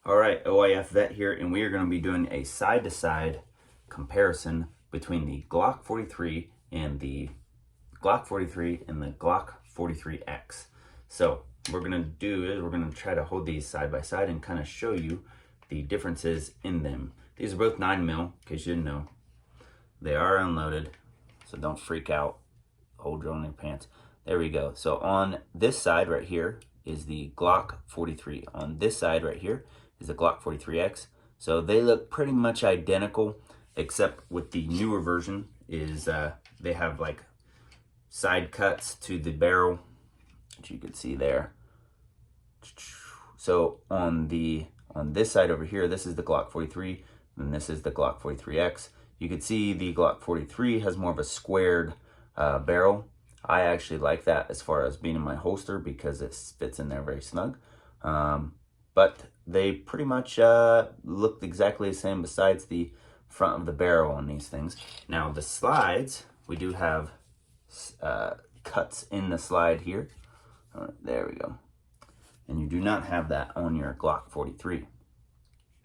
All right, OIF Vet here, and we are going to be doing a side-to-side comparison between the Glock 43 and the Glock 43X. So what we're going to do is we're going to try to hold these side by side and kind of show you the differences in them. These are both 9mm, in case you didn't know. They are unloaded, so don't freak out. Hold your own in your pants. There we go. So on this side right here is the Glock 43. On this side right here is the Glock 43X. So they look pretty much identical, except with the newer version is they have like side cuts to the barrel, which you can see there. So on this side over here, this is the Glock 43, and this is the Glock 43X. You can see the Glock 43 has more of a squared barrel. I actually like that as far as being in my holster because it fits in there very snug. But they pretty much look exactly the same besides the front of the barrel on these things. Now the slides, we do have cuts in the slide here. There we go. And you do not have that on your Glock 43.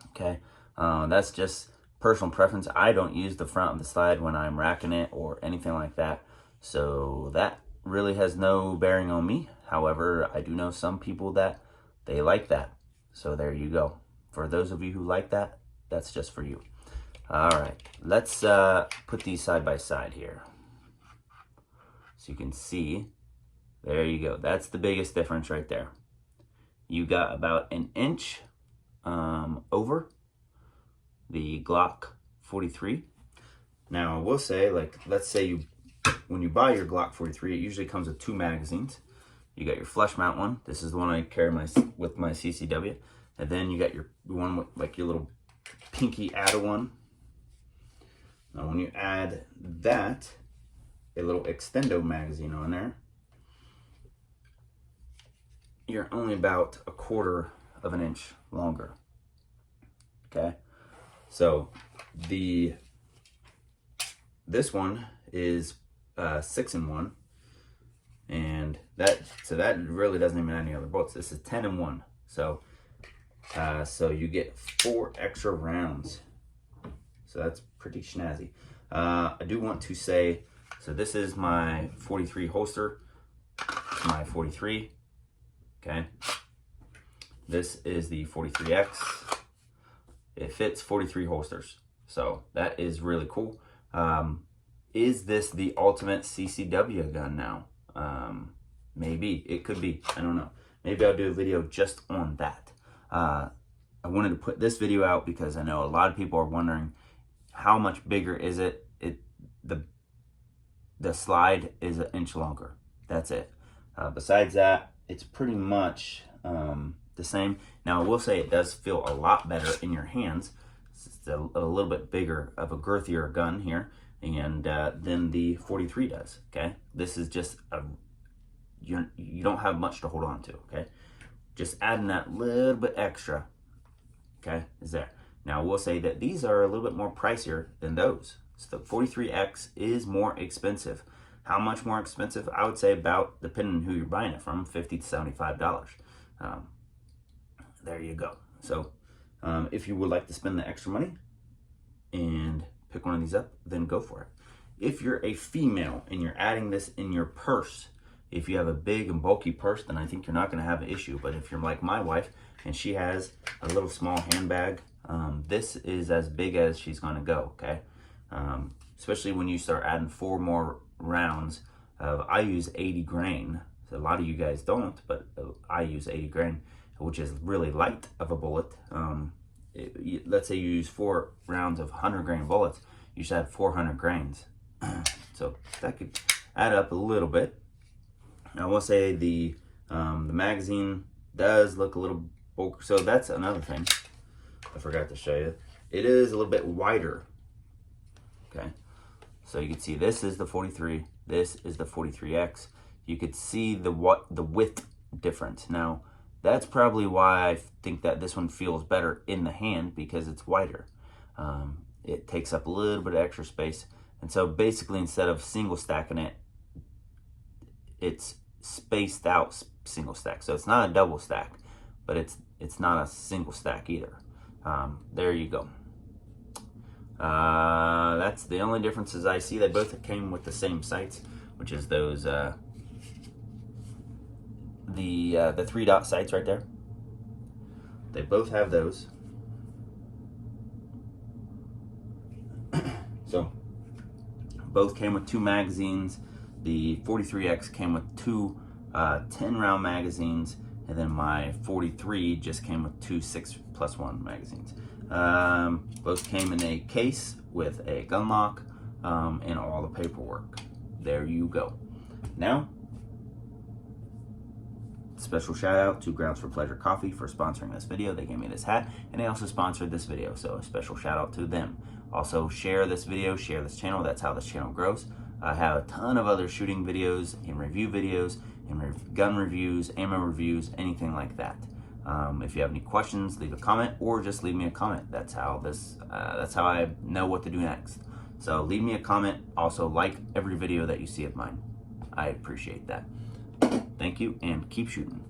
Okay, that's just personal preference. I don't use the front of the slide when I'm racking it or anything like that. So that really has no bearing on me. However, I do know some people that they like that. So there you go. For those of you who like that, that's just for you. All right, let's put these side by side here. So you can see, there you go. That's the biggest difference right there. You got about an inch over the Glock 43. Now I will say, like, let's say when you buy your Glock 43, it usually comes with 2 magazines. You got your flush mount one. This is the one I carry with my CCW. And then you got your one with like your little pinky adder one. Now when you add that, a little extendo magazine on there, you're only about 1/4 of an inch longer. Okay, so this one is 6-in-1, and that really doesn't even have any other bolts. This is 10-in-1, so you get 4 extra rounds. So that's pretty snazzy. I do want to say, so this is my 43 holster. It's my 43. Okay. This is the 43X. It fits 43 holsters. So that is really cool. Is this the ultimate CCW gun now? Maybe. It could be. I don't know. Maybe I'll do a video just on that. I wanted to put this video out because I know a lot of people are wondering how much bigger is it. The slide is 1 inch longer. That's it. Besides that, it's pretty much the same. Now I will say it does feel a lot better in your hands. It's a little bit bigger of a girthier gun here, and than the 43 does. Okay, this is just you don't have much to hold on to. Okay, just adding that little bit extra, okay, is there. Now I will say that these are a little bit more pricier than those. So the 43X is more expensive. How much more expensive? I would say about, depending on who you're buying it from, $50 to $75. There you go. So if you would like to spend the extra money and pick one of these up, then go for it. If you're a female and you're adding this in your purse, if you have a big and bulky purse, then I think you're not going to have an issue. But if you're like my wife and she has a little small handbag, this is as big as she's going to go, okay? Especially when you start adding 4 more rounds of, I use 80 grain. So a lot of you guys don't, but I use 80 grain, which is really light of a bullet. Let's say you use 4 rounds of 100 grain bullets, you should have 400 grains. So that could add up a little bit. I will say the magazine does look a little bulky. So that's another thing I forgot to show you. It is a little bit wider. Okay, so you can see this is the 43, this is the 43X. You could see the width difference. Now that's probably why I think that this one feels better in the hand, because it's wider. It takes up a little bit of extra space, and so basically instead of single stacking it, it's spaced out single stack. So it's not a double stack, but it's not a single stack either. There you go. That's the only differences I see. They both came with the same sights, which is those the 3-dot sights right there. They both have those. So both came with 2 magazines. The 43X came with 2 10-round magazines, and then my 43 just came with 2 6+1 magazines. Both came in a case with a gun lock and all the paperwork. There you go. Now, special shout out to Grounds for Pleasure Coffee for sponsoring this video. They gave me this hat, and they also sponsored this video, so a special shout out to them. Also, share this video, share this channel. That's how this channel grows. I have a ton of other shooting videos and review videos and gun reviews, ammo reviews, anything like that. If you have any questions, leave a comment or just leave me a comment. That's how I know what to do next. So leave me a comment. Also, like every video that you see of mine. I appreciate that. Thank you, and keep shooting.